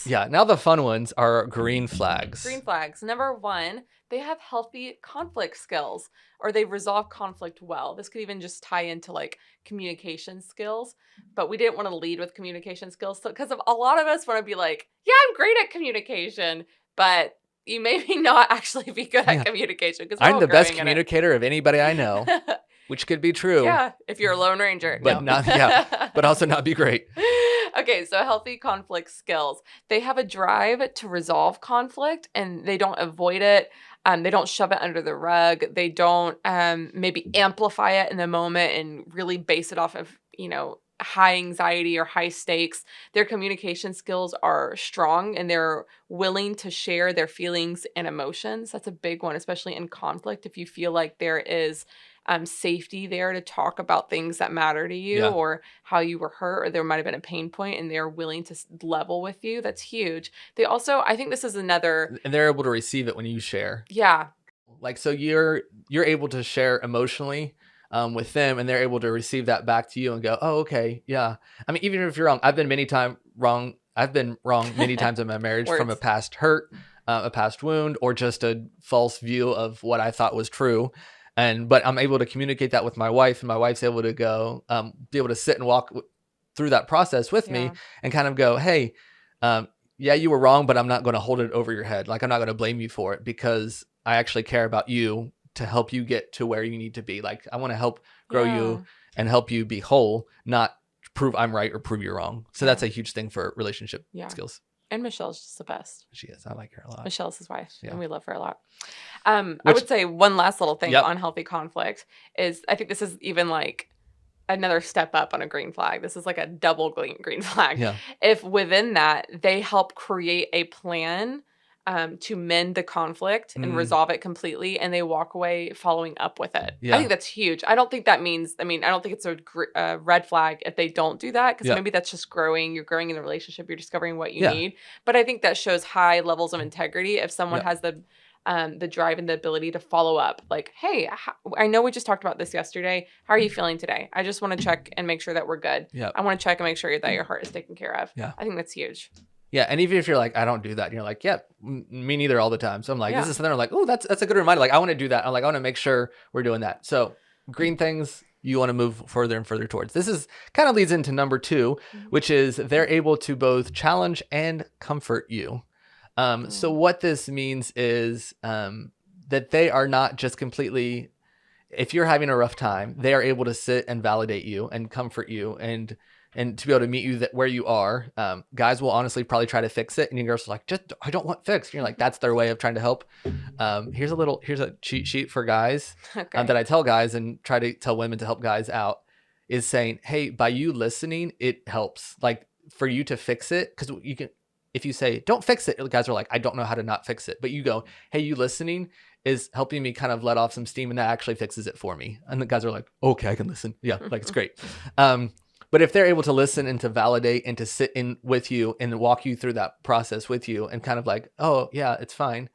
Yeah. Now the fun ones are green flags. Green flags. Number 1, they have healthy conflict skills, or they resolve conflict well. This could even just tie into like communication skills, but we didn't want to lead with communication skills because a lot of us want to be like, yeah, I'm great at communication, but you maybe not actually be good Yeah. at communication because we're I'm all the best growing in communicator of anybody I know, it. which could be true, Yeah, if you're a Lone Ranger. but No. not, yeah, but also not be great. Okay, so healthy conflict skills. They have a drive to resolve conflict and they don't avoid it. They don't shove it under the rug. They don't maybe amplify it in the moment and really base it off of, high anxiety or high stakes. Their communication skills are strong and they're willing to share their feelings and emotions. That's a big one, especially in conflict. If you feel like there is safety there to talk about things that matter to you Yeah. or how you were hurt or there might have been a pain point and they're willing to level with you. That's huge. They also, I think this is another, And they're able to receive it when you share. yeah, Like, so you're able to share emotionally with them, and they're able to receive that back to you and go, oh, okay, yeah. I mean, even if you're wrong, I've been wrong many times in my marriage from a Words. past hurt, a past wound, or just a false view of what I thought was true. But I'm able to communicate that with my wife, and my wife's able to go, be able to sit and walk through that process with me Yeah. and kind of go, hey, yeah, you were wrong, but I'm not going to hold it over your head. Like, I'm not going to blame you for it because I actually care about you to help you get to where you need to be. Like, I want to help grow Yeah. you and help you be whole, not prove I'm right or prove you're wrong. So that's a huge thing for relationship skills. And Michelle's just the best. She is. I like her a lot. Michelle's his wife, Yeah. and we love her a lot. I would say one last little thing Yep. on healthy conflict is I think this is even like another step up on a green flag. This is like a double green flag. Yeah. If within that, they help create a plan to mend the conflict and resolve it completely, and they walk away following up with it. Yeah. I think that's huge. I don't think that means, I don't think it's a red flag if they don't do that, because maybe that's just growing. You're growing in the relationship. You're discovering what you need. But I think that shows high levels of integrity if someone has the drive and the ability to follow up. Like, hey, I know we just talked about this yesterday. How are you feeling today? I just want to check and make sure that we're good. I want to check and make sure that your heart is taken care of. I think that's huge. Yeah, and even if you're like, I don't do that, and you're like, yeah, me neither all the time. So I'm like, this is something I'm like, oh, that's a good reminder. Like, I want to do that. I'm like, I want to make sure we're doing that. So green things you want to move further and further towards. This is kind of leads into number 2, which is they're able to both challenge and comfort you. So what this means is that they are not just completely, if you're having a rough time, they are able to sit and validate you and comfort you and to be able to meet you where you are. Guys will honestly probably try to fix it, and your girls are like, I don't want fixed. And you're like, that's their way of trying to help. Here's a cheat sheet for guys that I tell guys and try to tell women to help guys out, is saying, hey, by you listening, it helps. Like, for you to fix it, because you can, if you say, don't fix it, guys are like, I don't know how to not fix it. But you go, hey, you listening is helping me kind of let off some steam, and that actually fixes it for me. And the guys are like, okay, I can listen. Yeah, like, it's great. But if they're able to listen and to validate and to sit in with you and walk you through that process with you and kind of like, oh, yeah, it's fine.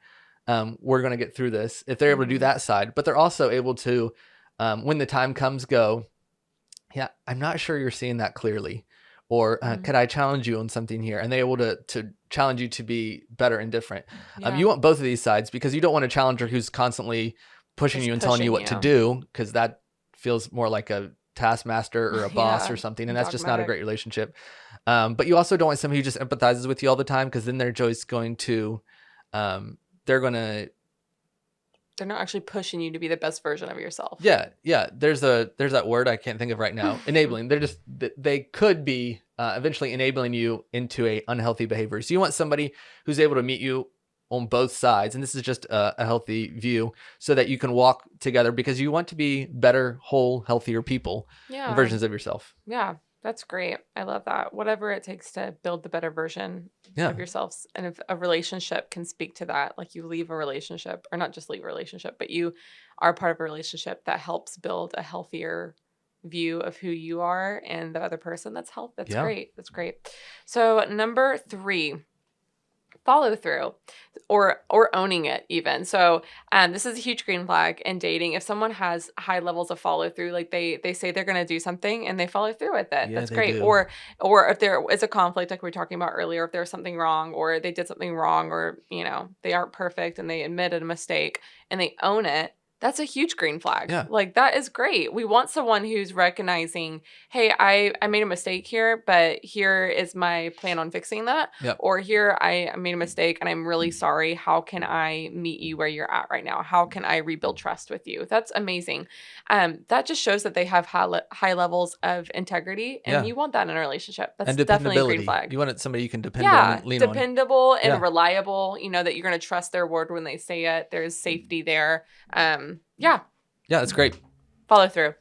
We're going to get through this. If they're able to do that side, but they're also able to, when the time comes, go, yeah, I'm not sure you're seeing that clearly. Or could I challenge you on something here? And they're able to challenge you to be better and different. You want both of these sides, because you don't want a challenger who's constantly pushing you and telling you what to do, because that feels more like a taskmaster or a boss or something, and that's just not a great relationship. But you also don't want somebody who just empathizes with you all the time, because then they're just going to they're not actually pushing you to be the best version of yourself. Yeah. There's that word I can't think of right now. Enabling. They could be eventually enabling you into a unhealthy behavior. So you want somebody who's able to meet you on both sides, and this is just a healthy view, so that you can walk together, because you want to be better, whole, healthier people, versions of yourself. Yeah, that's great. I love that. Whatever it takes to build the better version of yourselves. And if a relationship can speak to that, like you leave a relationship, or not just leave a relationship, but you are part of a relationship that helps build a healthier view of who you are and the other person, that's great. That's great. So number 3, follow through or owning it even. So this is a huge green flag in dating. If someone has high levels of follow through, like they say they're going to do something and they follow through with it, Yeah, that's they great. do. Or if there is a conflict like we were talking about earlier, if there's something wrong or they did something wrong or, you know, they aren't perfect and they admitted a mistake and they own it, that's a huge green flag. Yeah. Like, that is great. We want someone who's recognizing, hey, I made a mistake here, but here is my plan on fixing that. Yep. Or here, I made a mistake and I'm really sorry. How can I meet you where you're at right now? How can I rebuild trust with you? That's amazing. That just shows that they have high levels of integrity, and you want that in a relationship. That's definitely a green flag. You want somebody you can depend on and lean on. Dependable and reliable, you know, that you're going to trust their word when they say it. There's safety there. Yeah, that's great. Follow through.